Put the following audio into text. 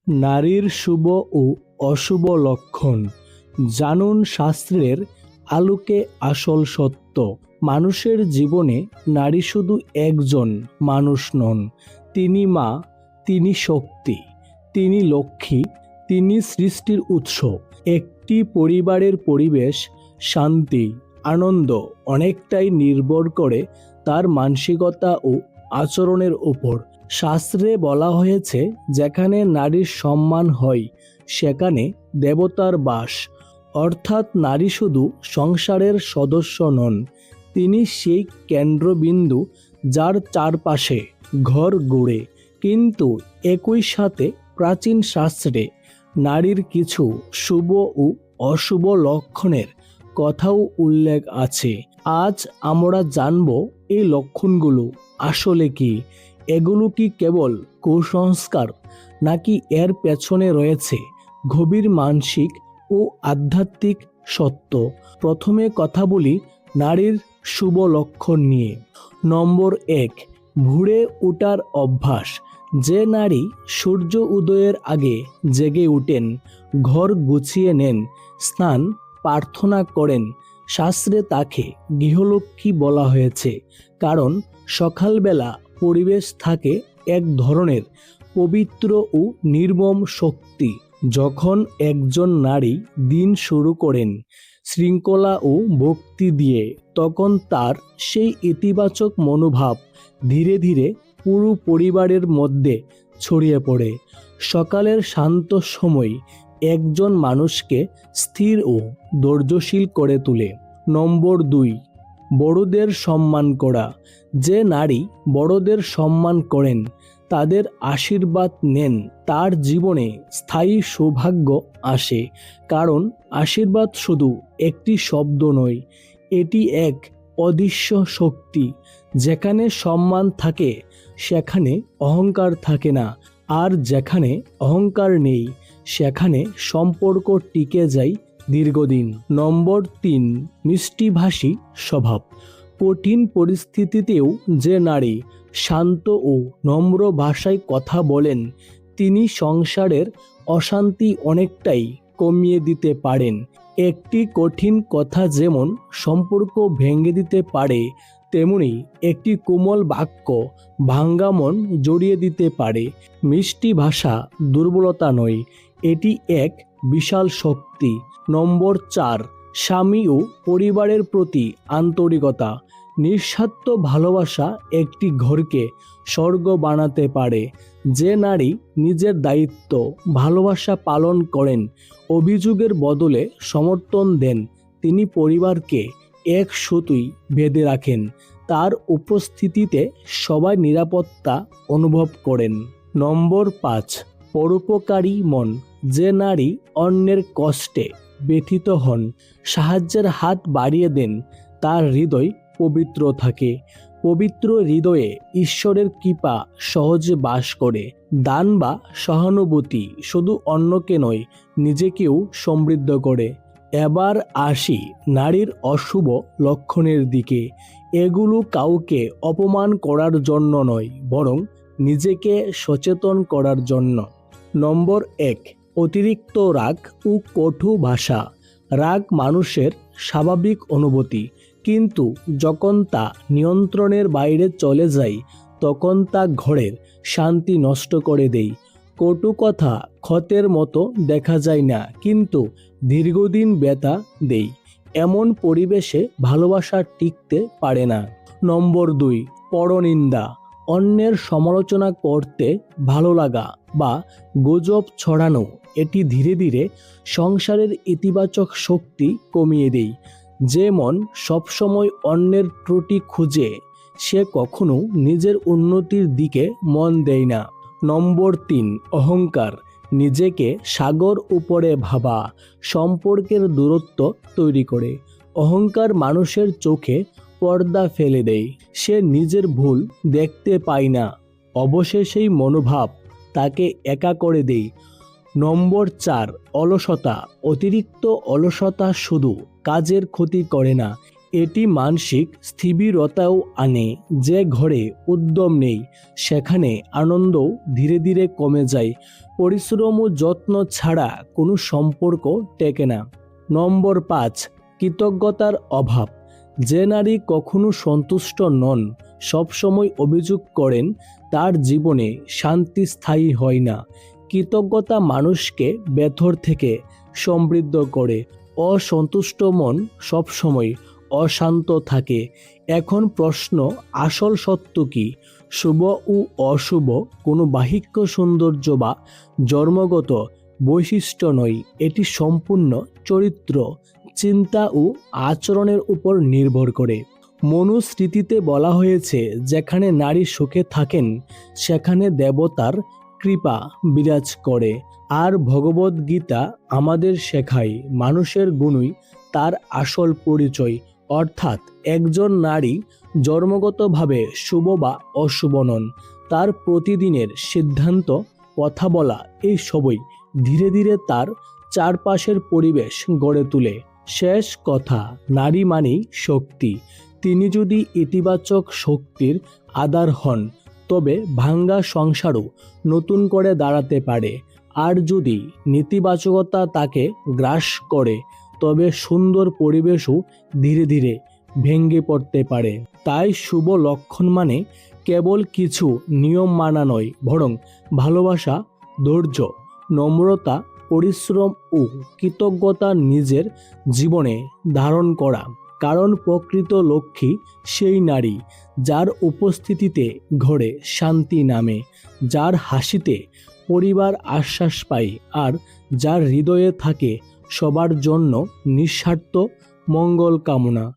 নারীর শুভ ও অশুভ লক্ষণ জানুন শাস্ত্রের আলোকে আসল সত্য। মানুষের জীবনে নারী শুধু একজন মানুষ নন, তিনি মা, তিনি শক্তি, তিনি লক্ষ্মী, তিনি সৃষ্টির উৎস। একটি পরিবারের পরিবেশ, শান্তি, আনন্দ অনেকটাই নির্ভর করে তার মানসিকতা ও আচরণের উপর। শাস্ত্রে বলা হয়েছে, যেখানে নারীর সম্মান হয় সেখানে দেবতার বাস। অর্থাৎ নারী শুধু সংসারের সদস্য নন, তিনি সেই কেন্দ্রবিন্দু যার চারপাশে ঘর গড়ে। কিন্তু একই সাথে প্রাচীন শাস্ত্রে নারীর কিছু শুভ ও অশুভ লক্ষণের কথাও উল্লেখ আছে। আজ আমরা জানব এই লক্ষণগুলো আসলে কি, এগুলো কি কেবল কুসংস্কার, নাকি এর পেছনে রয়েছে গভীর মানসিক ও আধ্যাত্মিক সত্য। প্রথমে কথা বলি নারীর শুভ লক্ষণ নিয়ে। নম্বর 1, ভোরে ওঠার অভ্যাস। যে নারী সূর্য উদয়ের আগে জেগে উঠেন, ঘর গুছিয়ে নেন, স্নান, প্রার্থনা করেন, শাস্ত্রে তাকে গৃহলক্ষ্মী বলা হয়েছে। কারণ সকালবেলা পরিবেশ থাকে এক ধরনের পবিত্র ও নির্মম শক্তি। যখন একজন নারী দিন শুরু করেন শৃঙ্খলা ও ভক্তি দিয়ে, তখন তার সেই ইতিবাচক মনোভাব ধীরে ধীরে পুরো পরিবারের মধ্যে ছড়িয়ে পড়ে। সকালের শান্ত সময় একজন মানুষকে স্থির ও ধৈর্যশীল করে তোলে। নম্বর 2, বড়দের সম্মান করা। যে নারী বড়দের সম্মান করেন, তাদের আশীর্বাদ নেন, তার জীবনে স্থায়ী সৌভাগ্য আসে। কারণ আশীর্বাদ শুধু একটি শব্দ নয়, এটি এক অদৃশ্য শক্তি। যেখানে সম্মান থাকে সেখানে অহংকার থাকে না, আর যেখানে অহংকার নেই সেখানে সম্পর্ক টিকে যায় দীর্ঘদিন। নম্বর 3, মিষ্টিভাষী স্বভাব। কঠিন পরিস্থিতিতেও যে নারী শান্ত ও নম্র ভাষায় কথা বলেন, তিনি সংসারের অশান্তি অনেকটাই কমিয়ে দিতে পারেন। একটি কঠিন কথা যেমন সম্পর্ক ভেঙে দিতে পারে, তেমনি একটি কোমল বাক্য ভাঙ্গা মন জড়িয়ে দিতে পারে। মিষ্টি ভাষা দুর্বলতা নয়, এটি এক বিশাল শক্তি। নম্বর 4, স্বামী ও পরিবারের প্রতি আন্তরিকতা। নিঃস্বার্থ ভালোবাসা একটি ঘরকে স্বর্গ বানাতে পারে। যে নারী নিজের দায়িত্ব, ভালোবাসা পালন করেন, অভিযোগের বদলে সমর্থন দেন, তিনি পরিবারকে এক সুতোয় বেঁধে রাখেন। তার উপস্থিতিতে সবাই নিরাপত্তা অনুভব করেন। নম্বর 5, পরোপকারী মন। যে নারী অন্যের কষ্টে ব্যথিত হন, সাহায্যের হাত বাড়িয়ে দেন, তার হৃদয় পবিত্র থাকে। পবিত্র হৃদয়ে ঈশ্বরের কৃপা সহজে বাস করে। দান বা সহানুভূতি শুধু অন্যকে নয়, নিজেকেও সমৃদ্ধ করে। এবার আসি নারীর অশুভ লক্ষণের দিকে। এগুলো কাউকে অপমান করার জন্য নয়, বরং নিজেকে সচেতন করার জন্য। নম্বর 1, অতিরিক্ত রাগ ও কটু ভাষা। রাগ মানুষের স্বাভাবিক অনুভূতি, কিন্তু যখন তা নিয়ন্ত্রণের বাইরে চলে যায় তখন তা ঘরের শান্তি নষ্ট করে দেয়। কটু কথা ক্ষতের মতো দেখা যায় না, কিন্তু দীর্ঘদিন ব্যথা দেয়। এমন পরিবেশে ভালোবাসা টিকতে পারে না। নম্বর 2, পরনিন্দা। অন্যের সমালোচনা করতে ভালো লাগা বা গুজব ছড়ানো, এটি ধীরে ধীরে সংসারের ইতিবাচক শক্তি কমিয়ে দেয়। যে মন সবসময় অন্যের ত্রুটি খুঁজে, সে কখনো নিজের উন্নতির দিকে মন দেয় না। নম্বর 3, অহংকার। নিজেকে সাগর উপরে ভাবা সম্পর্কের দূরত্ব তৈরি করে। অহংকার মানুষের চোখে পর্দা ফেলে দেয়, সে নিজের ভুল দেখতে পায় না। অবশেষেই মনোভাব তাকে একা করে দেয়। নম্বর 4, অলসতা। অতিরিক্ত অলসতা শুধু কাজের ক্ষতি করে না, এটি মানসিক স্থিরতাও আনে। যে ঘরে উদ্যম নেই সেখানে আনন্দও ধীরে ধীরে কমে যায়। পরিশ্রম ও যত্ন ছাড়া কোনো সম্পর্ক টেকে না। নম্বর 5, কৃতজ্ঞতার অভাব। যে নারী কখনো সন্তুষ্ট নন, সবসময় অভিযোগ করেন, তার জীবনে শান্তি স্থায়ী হয় না। কৃতজ্ঞতা মানুষকে ভেতর থেকে সমৃদ্ধ করে। অসন্তুষ্ট মন সবসময় অশান্ত থাকে। এখন প্রশ্ন, আসল সত্য কি? শুভ ও অশুভ কোনো বাহ্যিক সৌন্দর্য বা জন্মগত বৈশিষ্ট্য নয়, এটি সম্পূর্ণ চরিত্র, চিন্তা ও আচরণের উপর নির্ভর করে। মনুস্মৃতিতে বলা হয়েছে, যেখানে নারী সুখে থাকেন সেখানে দেবতার কৃপা বিরাজ করে। আর ভগবদ্গীতা আমাদের শেখায়, মানুষের গুণই তার আসল পরিচয়। অর্থাৎ একজন নারী জন্মগতভাবে শুভ বা অশুভ নন, তার প্রতিদিনের সিদ্ধান্ত, কথা বলা, এই সবই ধীরে ধীরে তার চারপাশের পরিবেশ গড়ে তোলে। শেষ কথা, নারী মানেই শক্তি। তিনি যদি ইতিবাচক শক্তির আধার হন, তবে ভাঙ্গা সংসারও নতুন করে দাঁড়াতে পারে। আর যদি নেতিবাচকতা তাকে গ্রাস করে, তবে সুন্দর পরিবেশও ধীরে ধীরে ভেঙে পড়তে পারে। তাই শুভ লক্ষণ মানে কেবল কিছু নিয়ম মানা নয়, বরং ভালোবাসা, ধৈর্য, নম্রতা, পরিশ্রম ও কৃতজ্ঞতা নিজের জীবনে ধারণ করা। কারণ প্রকৃত লক্ষ্মী সেই নারী যার উপস্থিতিতে ঘরে শান্তি নামে, যার হাসিতে পরিবার আশ্বাস পায়, আর যার হৃদয়ে থাকে সবার জন্য নিঃস্বার্থ মঙ্গল কামনা।